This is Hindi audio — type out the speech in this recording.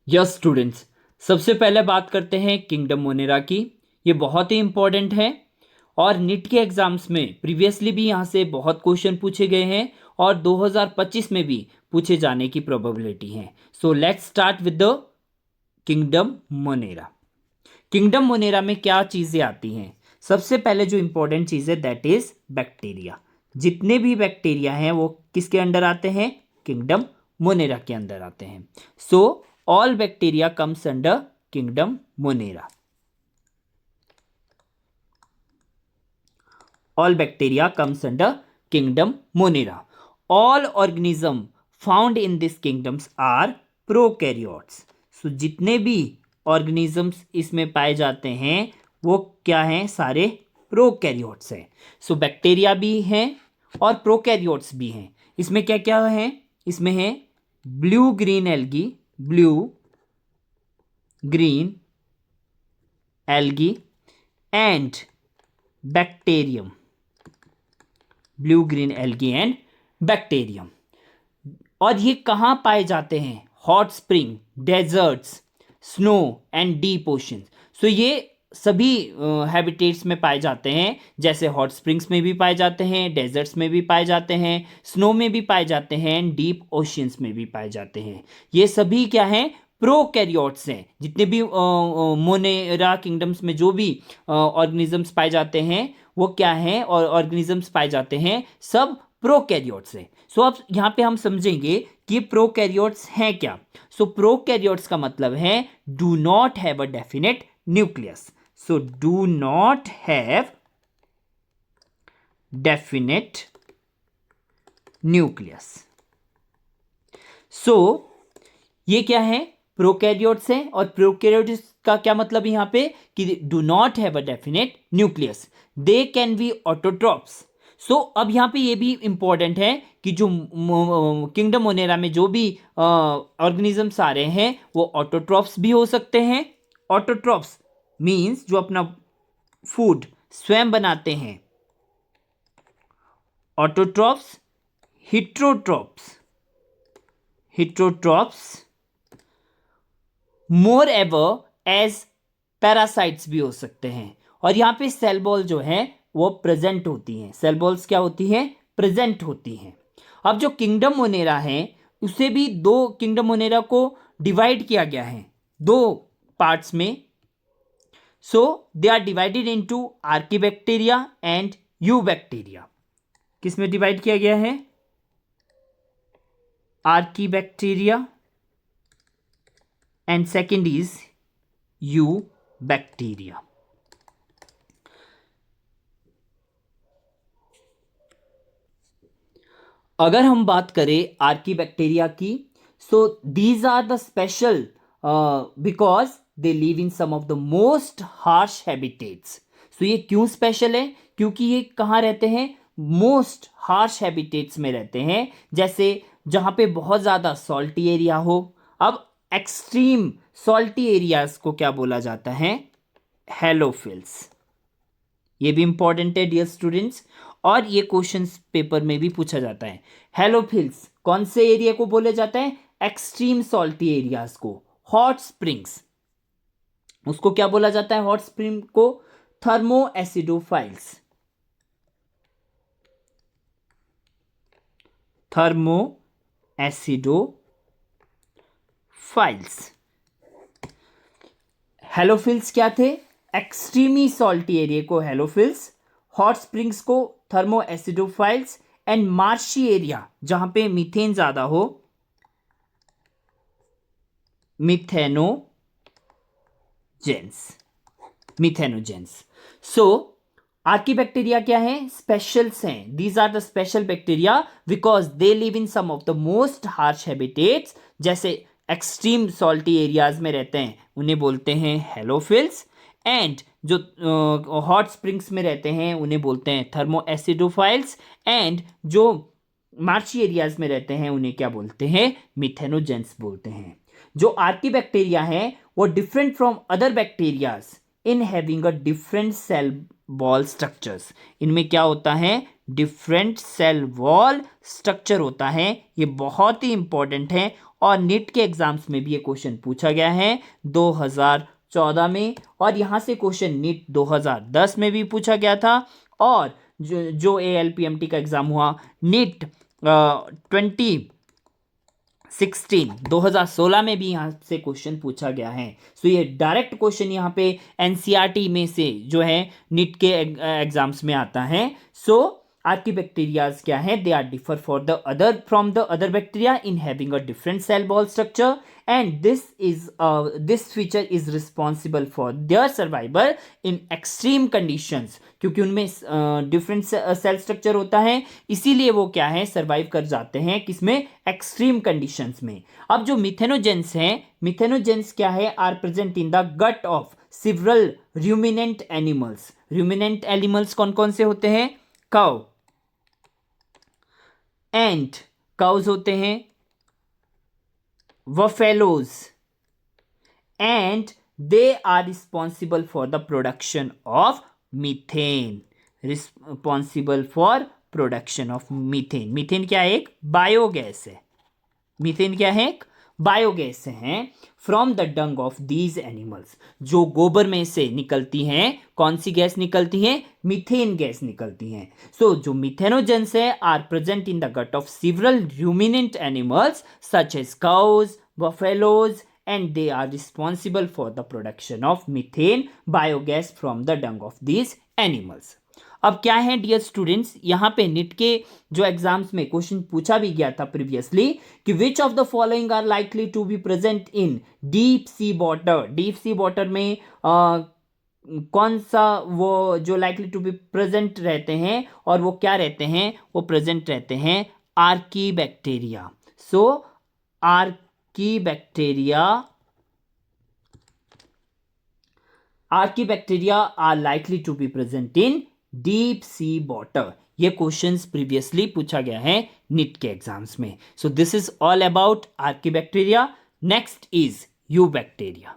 यस स्टूडेंट्स, सबसे पहले बात करते हैं किंगडम मोनेरा की। ये बहुत ही इंपॉर्टेंट है और नीट के एग्जाम्स में प्रीवियसली भी यहाँ से बहुत क्वेश्चन पूछे गए हैं और 2025 में भी पूछे जाने की प्रोबेबिलिटी है। So let's start with the kingdom Monera. Kingdom Monera में क्या चीज़ें आती हैं? सबसे पहले जो इंपॉर्टेंट चीज़ है दैट इज बैक्टीरिया। जितने भी बैक्टीरिया हैं वो किसके अंडर आते हैं? किंगडम मोनेरा के अंदर आते हैं। So all bacteria comes under kingdom Monera. All bacteria comes under kingdom Monera. All organism found in this kingdoms are prokaryotes. So जितने भी organisms इसमें पाए जाते हैं वो क्या हैं? सारे प्रोकैरियोट्स हैं। सो बैक्टीरिया भी हैं और प्रोकैरियोट्स भी हैं। इसमें क्या क्या है? इसमें है blue green algae, blue green algae and bacterium, blue green algae and bacterium. और ये कहाँ पाए जाते हैं? Hot spring, deserts, snow and deep ocean. So ये सभी हैबिटेट्स में पाए जाते हैं, जैसे हॉट स्प्रिंग्स में भी पाए जाते हैं, डेजर्ट्स में भी पाए जाते हैं, स्नो में भी पाए जाते हैं एंड डीप ओशियंस में भी पाए जाते हैं। ये सभी क्या हैं? प्रोकैरियोट्स हैं। जितने भी मोनेरा किंगडम्स में जो भी ऑर्गेनिजम्स पाए जाते हैं वो क्या हैं? और ऑर्गेनिजम्स पाए जाते हैं सब प्रोकैरियोट्स हैं। सो अब यहाँ पे हम समझेंगे कि प्रोकैरियोट्स हैं क्या। सो प्रोकैरियोट्स का मतलब है do not have a definite nucleus. So do not have definite nucleus. So ये क्या है? प्रोकैरियोट्स हैं। और प्रोकैरियोट्स का क्या मतलब यहां पे? कि do not have a definite nucleus, they can be autotrophs. So अब यहां पे ये भी इंपॉर्टेंट है कि जो किंगडम मोनेरा में जो भी ऑर्गेनिजम्स आ रहे हैं वो ऑटोट्रॉप्स भी हो सकते हैं। ऑटोट्रॉप्स मींस जो अपना फूड स्वयं बनाते हैं। ऑटोट्रॉप्स, हिट्रोट्रॉप्स, हिट्रोट्रॉप्स मोर एवर एज पैरासाइट्स भी हो सकते हैं। और यहां पे सेल बॉल जो है वो प्रेजेंट होती हैं। सेल बॉल्स क्या होती हैं? प्रेजेंट होती हैं। अब जो किंगडम मोनेरा है उसे भी दो, किंगडम मोनेरा को डिवाइड किया गया है दो पार्ट्स में। So they are divided into archaebacteria and eubacteria. किस में डिवाइड किया गया है? Archaebacteria and second is eubacteria. अगर हम बात करें आर्कीबैक्टीरिया की, so these are the special because they live in some of the most harsh habitats. So ये क्यों स्पेशल है? क्योंकि ये कहाँ रहते हैं? मोस्ट हार्श हैबिटेट्स में रहते हैं, जैसे जहां पे बहुत ज़्यादा सॉल्टी एरिया हो। अब एक्सट्रीम सॉल्टी एरियाज को क्या बोला जाता है? हेलोफिल्स। ये भी इंपॉर्टेंट है डियर स्टूडेंट्स, और ये क्वेश्चंस पेपर में भी पूछा जाता है। हेलोफिल्स कौन से एरिया को बोले जाता है? एक्सट्रीम सॉल्टी एरियाज को। हॉट स्प्रिंग्स, उसको क्या बोला जाता है? हॉट स्प्रिंग को थर्मो एसिडोफाइल्स, थर्मो एसिडोफाइल्स। हेलोफिल्स क्या थे? एक्सट्रीमी सॉल्टी एरिया को हेलोफिल्स, हॉट स्प्रिंग्स को thermo acidophiles and marshy area जहां पे मीथेन ज्यादा हो, मिथेनोजेंस, मिथेनोजेंस। सो आर्कीबैक्टीरिया क्या है? स्पेशल्स हैं। These are the special bacteria because they live in some of the most harsh habitats. जैसे एक्सट्रीम सॉल्टी एरियाज में रहते हैं उन्हें बोलते हैं हेलोफिल्स, एंड जो हॉट स्प्रिंग्स में रहते हैं उन्हें बोलते हैं थर्मो एसिडोफाइल्स, एंड जो मार्शी एरियाज में रहते हैं उन्हें क्या बोलते हैं? मिथेनोजेंस बोलते हैं। जो आर्कीबैक्टीरिया है वो different from other bacterias in having a different cell wall structures. इनमें क्या होता है? डिफरेंट सेल वॉल स्ट्रक्चर होता है। ये बहुत ही इंपॉर्टेंट है और नीट के एग्जाम्स में भी ये क्वेश्चन पूछा गया है 2014 में, और यहाँ से क्वेश्चन नीट 2010 में भी पूछा गया था, और जो ALPMT का एग्जाम हुआ नीट 2016 में भी यहाँ से क्वेश्चन पूछा गया है। सो ये डायरेक्ट क्वेश्चन यहाँ पे NCERT में से जो है नीट के एग्जाम्स में आता है। सो आर्कीबैक्टीरियाज क्या है, they are differ from the other bacteria in having a different cell wall structure, and this feature is responsible for their survival in extreme conditions, क्योंकि उनमें डिफरेंट सेल स्ट्रक्चर होता है, इसीलिए वो क्या है, सर्वाइव कर जाते हैं किसमें, एक्सट्रीम कंडीशंस में। अब जो मिथेनोजेंस हैं, मिथेनोजेंस क्या है, are present in the gut of several ruminant animals. Ruminant animals कौन कौन से होते हैं, काउ, एंट, काउज होते हैं, buffaloes, and they are responsible for the production of methane. Responsible for production of methane. Methane क्या है, एक बायोगैस है। मीथेन क्या है, एक बायोगैस है from the Dang of these animals. जो गोबर में से निकलती हैं, कौन सी गैस निकलती है, मीथेन गैस निकलती हैं। सो जो मिथेनोजेंस है are present in the gut of several ruminant animals such as cows, buffaloes, and they are responsible for the production of methane biogas from the dung of these animals. अब क्या है डियर स्टूडेंट्स, यहाँ पे नीट के जो एग्जाम्स में क्वेश्चन पूछा भी गया था प्रीवियसली कि which of the following are likely to be present in deep sea water. Deep sea water में कौन सा वो जो लाइकली टू बी प्रेजेंट रहते हैं, और वो क्या रहते हैं, वो प्रेजेंट रहते हैं archaebacteria. So archaebacteria are likely to be present in deep sea water. ये क्वेश्चंस प्रीवियसली पूछा गया है नीट के एग्जाम्स में। So this is all about archaebacteria. Next is eubacteria.